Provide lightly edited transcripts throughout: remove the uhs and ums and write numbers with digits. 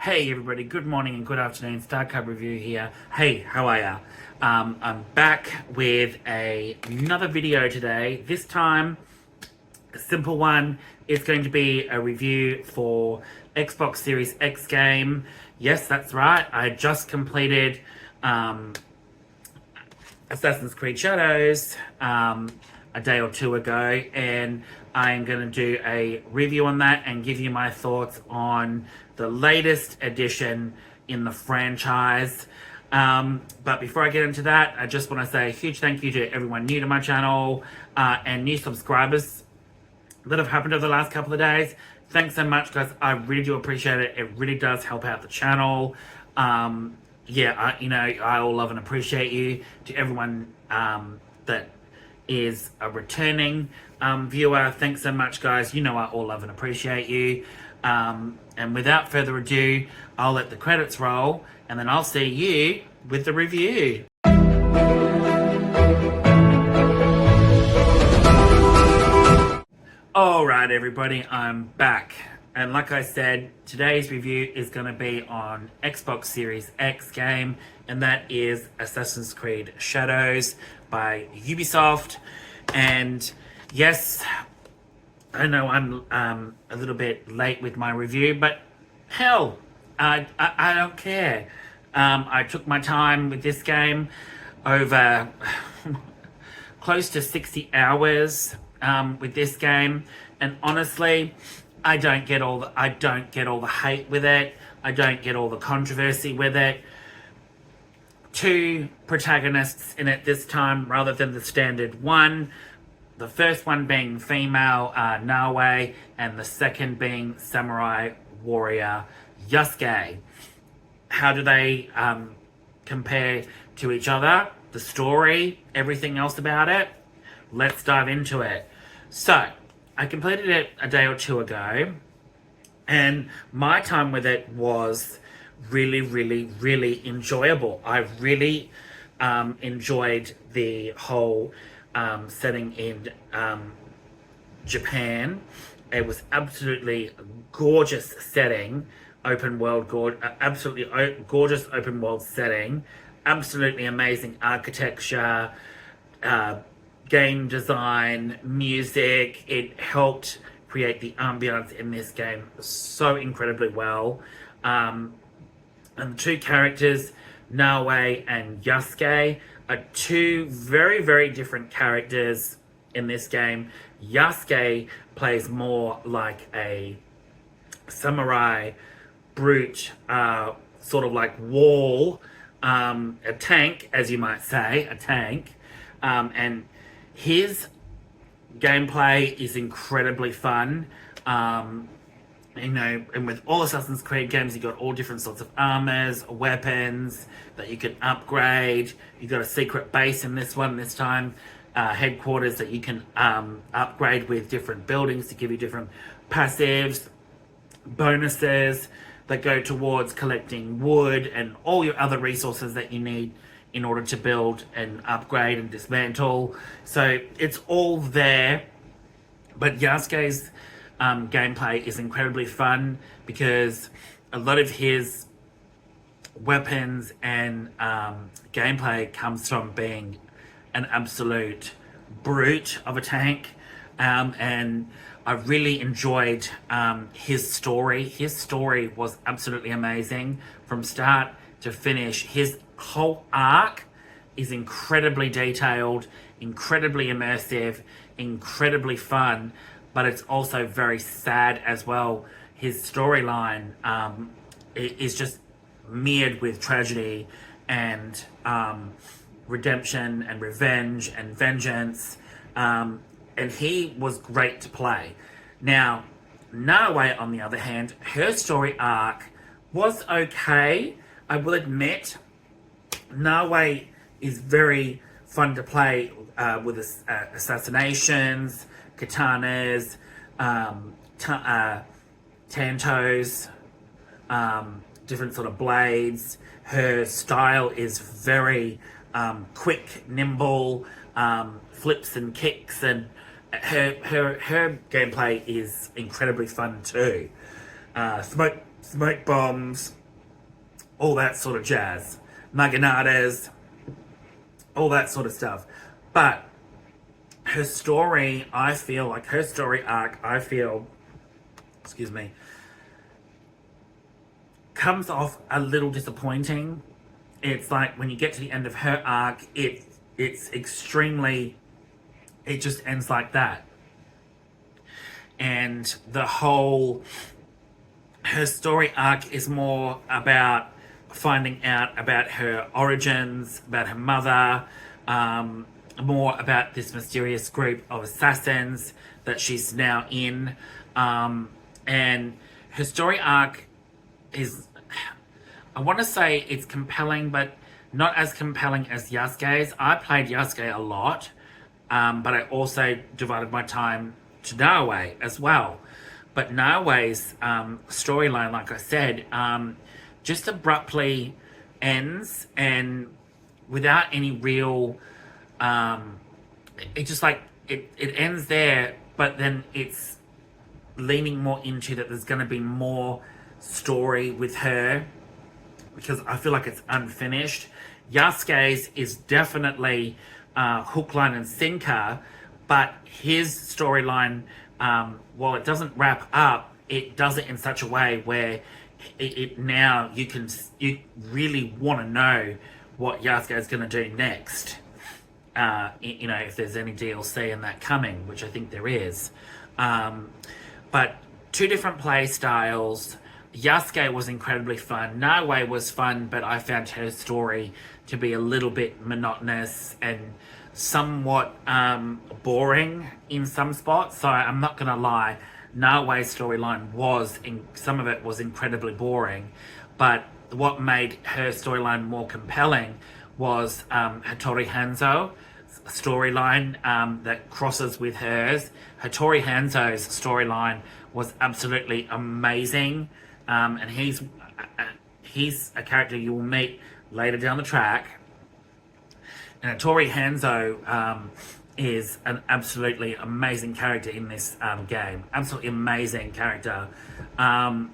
Hey everybody, good morning and good afternoon. Starcub Review here. Hey, how are ya? I'm back with another video today. This time, a simple one. It's going to be a review for Xbox Series X game. Yes, that's right. I just completed Assassin's Creed Shadows a day or two ago, and I'm going to do a review on that and give you my thoughts on the latest edition in the franchise. But before I get into that, I just want to say a huge thank you to everyone new to my channel and new subscribers that have happened over the last couple of days. Thanks so much, guys. I really do appreciate it. It really does help out the channel. I all love and appreciate you. To everyone that is a returning viewer, thanks so much, guys. You know I all love and appreciate you. And without further ado, I'll let the credits roll, and then I'll see you with the review. Alright everybody, I'm back. And like I said, today's review is going to be on Xbox Series X game, and that is Assassin's Creed Shadows by Ubisoft. And yes, I know I'm a little bit late with my review, but hell, I don't care. I took my time with this game, over close to 60 hours with this game, and honestly, I don't get all the hate with it. I don't get all the controversy with it. Two protagonists in it this time rather than the standard one. The first one being female Naoe, and the second being samurai warrior Yasuke. How do they compare to each other? The story, everything else about it? Let's dive into it. So, I completed it a day or two ago, and my time with it was really enjoyable. I really enjoyed the whole setting in Japan. It was absolutely gorgeous setting, absolutely gorgeous open world setting, absolutely amazing architecture, game design, music. It helped create the ambience in this game so incredibly well. And the two characters, Naoe and Yasuke, are two very different characters in this game. Yasuke plays more like a samurai brute, sort of like wall, a tank, as you might say, a tank. And his gameplay is incredibly fun. And with all Assassin's Creed games, you've got all different sorts of armors, weapons that you can upgrade. You've got a secret base in this one this time, headquarters that you can upgrade with different buildings to give you different passives, bonuses that go towards collecting wood and all your other resources that you need in order to build and upgrade and dismantle. So it's all there. But Yasuke's gameplay is incredibly fun because a lot of his weapons and gameplay comes from being an absolute brute of a tank. And I really enjoyed his story. His story was absolutely amazing from start to finish. His whole arc is incredibly detailed, incredibly immersive, incredibly fun, but it's also very sad as well. His storyline is just mirrored with tragedy and redemption and revenge and vengeance, and he was great to play. Now, Naoe, on the other hand, her story arc was okay. I will admit, Naoe is very fun to play with assassinations, katanas, tantos, different sort of blades. Her style is very quick, nimble, flips and kicks, and her gameplay is incredibly fun too. smoke bombs, all that sort of jazz, maganadas, all that sort of stuff. But her story, I feel like her story arc, excuse me, comes off a little disappointing. It's like when you get to the end of her arc, it's extremely, it just ends like that. And the whole, her story arc is more about finding out about her origins, about her mother, more about this mysterious group of assassins that she's now in. And her story arc is, I want to say it's compelling, but not as compelling as Yasuke's. I played Yasuke a lot, but I also divided my time to Naoe as well. But Naoe's storyline, like I said, just abruptly ends, and without any real, it just like, it ends there, but then it's leaning more into that there's going to be more story with her, because I feel like it's unfinished. Yasuke's is definitely hook, line, and sinker, but his storyline, while it doesn't wrap up, it does it in such a way where it now you really want to know what Yasuke is going to do next. You know, if there's any DLC in that coming, which I think there is. But two different play styles. Yasuke was incredibly fun. Naoe was fun, but I found her story to be a little bit monotonous and somewhat boring in some spots. So I'm not going to lie, Naoe's storyline some of it was incredibly boring, but what made her storyline more compelling was Hattori Hanzo's storyline that crosses with hers. Hattori Hanzo's storyline was absolutely amazing, and he's a character you will meet later down the track. And Hattori Hanzo is an absolutely amazing character in this game. Absolutely amazing character. But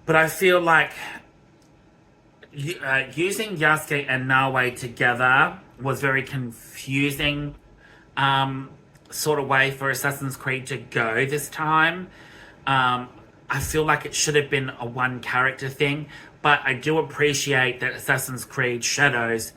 I feel like using Yasuke and Naoe together was very confusing sort of way for Assassin's Creed to go this time. I feel like it should have been a one character thing, but I do appreciate that Assassin's Creed Shadows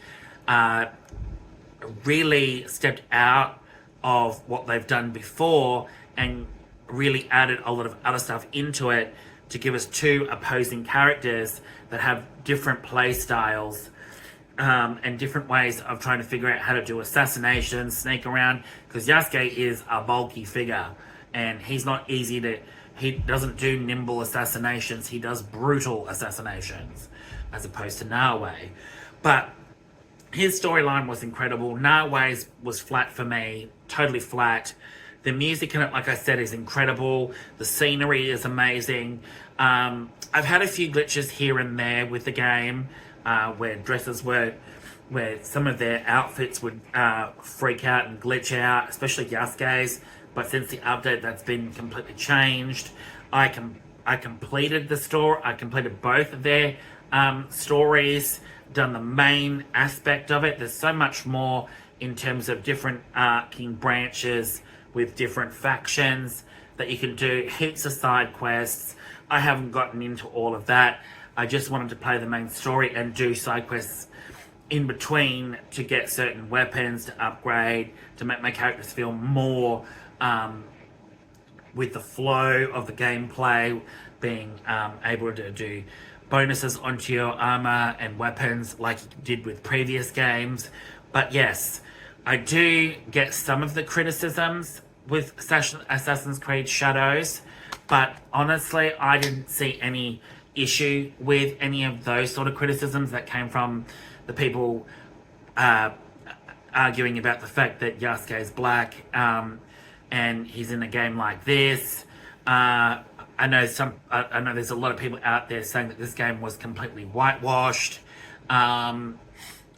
really stepped out of what they've done before and really added a lot of other stuff into it to give us two opposing characters that have different play styles and different ways of trying to figure out how to do assassinations, sneak around, because Yasuke is a bulky figure and he's not easy to, he doesn't do nimble assassinations, he does brutal assassinations as opposed to Naoe. But his storyline was incredible. Naoe's was flat for me, totally flat. The music in it, like I said, is incredible. The scenery is amazing. I've had a few glitches here and there with the game where some of their outfits would freak out and glitch out, especially Yasuke's. But since the update, that's been completely changed. I completed the story. I completed both of their stories, done the main aspect of it. There's so much more in terms of different arcing branches with different factions that you can do, heaps of side quests. I haven't gotten into all of that. I just wanted to play the main story and do side quests in between to get certain weapons, to upgrade, to make my characters feel more with the flow of the gameplay, being able to do bonuses onto your armor and weapons like you did with previous games. But yes, I do get some of the criticisms with Assassin's Creed Shadows, but honestly, I didn't see any issue with any of those sort of criticisms that came from the people arguing about the fact that Yasuke is black and he's in a game like this. I know there's a lot of people out there saying that this game was completely whitewashed. I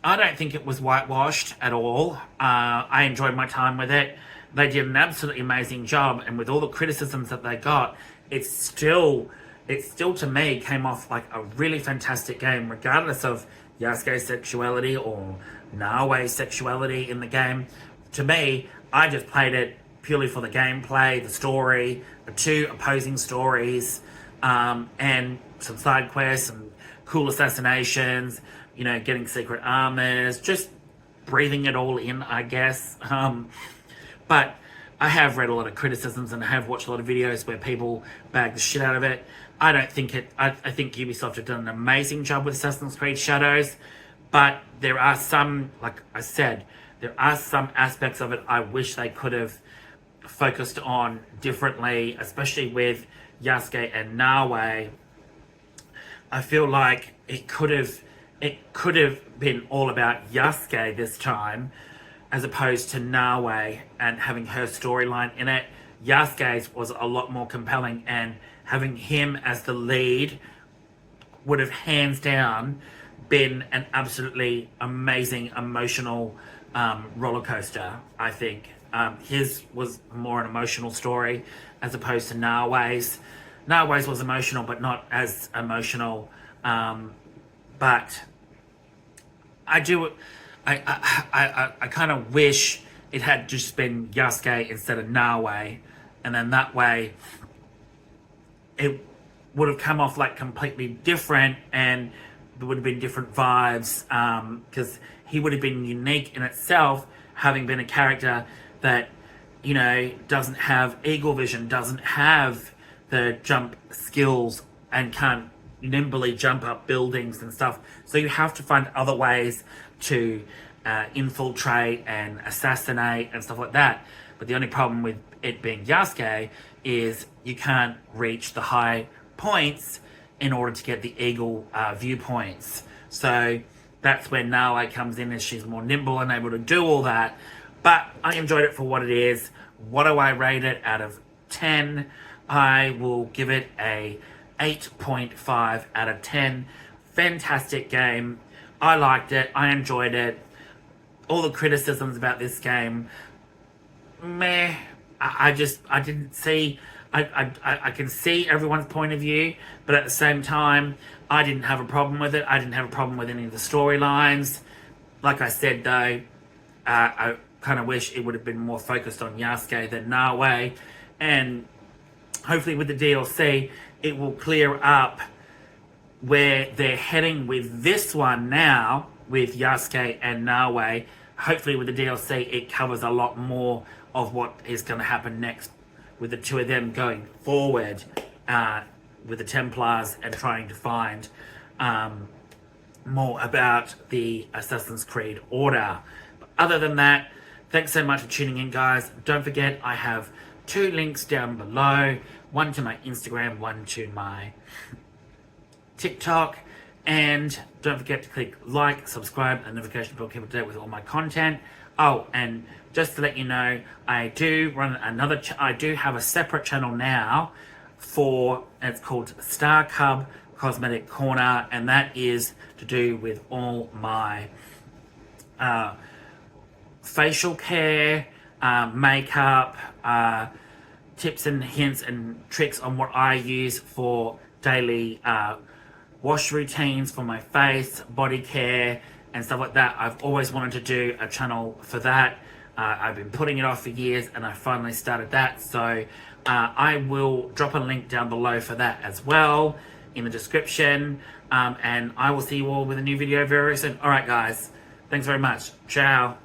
don't think it was whitewashed at all. I enjoyed my time with it. They did an absolutely amazing job, and with all the criticisms that they got, it's still it still to me came off like a really fantastic game, regardless of Yasuke's sexuality or Naoe's sexuality in the game. To me, I just played it purely for the gameplay, the story, the two opposing stories, and some side quests and cool assassinations, you know, getting secret armors, just breathing it all in, I guess. But I have read a lot of criticisms and I have watched a lot of videos where people bag the shit out of it. I don't think it, I think Ubisoft have done an amazing job with Assassin's Creed Shadows, but there are some, like I said, there are some aspects of it I wish they could have focused on differently, especially with Yasuke and Naoe. I feel like it could have been all about Yasuke this time, as opposed to Naoe and having her storyline in it. Yasuke's was a lot more compelling, and having him as the lead would have hands down been an absolutely amazing emotional roller coaster, I think. His was more an emotional story as opposed to Naoe's. Naoe's was emotional, but not as emotional. But I kind of wish it had just been Yasuke instead of Naoe, and then that way it would have come off like completely different, and there would have been different vibes, because he would have been unique in itself, having been a character that, you know, doesn't have eagle vision, doesn't have the jump skills, and can't nimbly jump up buildings and stuff. So you have to find other ways to infiltrate and assassinate and stuff like that. But the only problem with it being Yasuke is you can't reach the high points in order to get the eagle viewpoints. So that's where Naoe comes in, as she's more nimble and able to do all that. But I enjoyed it for what it is. What do I rate it out of 10? I will give it a 8.5 out of 10. Fantastic game. I liked it. I enjoyed it. All the criticisms about this game, meh. I didn't see. I can see everyone's point of view, but at the same time, I didn't have a problem with it. I didn't have a problem with any of the storylines. Like I said, though, I kind of wish it would have been more focused on Yasuke than Naoe, and hopefully with the DLC, it will clear up where they're heading with this one now, with Yasuke and Naoe. Hopefully with the DLC, it covers a lot more of what is going to happen next with the two of them going forward with the Templars and trying to find more about the Assassin's Creed Order. But other than that, thanks so much for tuning in, guys. Don't forget, I have 2 links down below. One to my Instagram, one to my TikTok. And don't forget to click like, subscribe, and notification bell to keep up to date with all my content. Oh, and just to let you know, I do run another. I do have a separate channel now for. It's called Starcub Cosmetic Corner, and that is to do with all my facial care, makeup, tips and hints and tricks on what I use for daily wash routines for my face, body care, and stuff like that. I've always wanted to do a channel for that. I've been putting it off for years, and I finally started that. So I will drop a link down below for that as well in the description. And I will see you all with a new video very soon. All right, guys. Thanks very much. Ciao.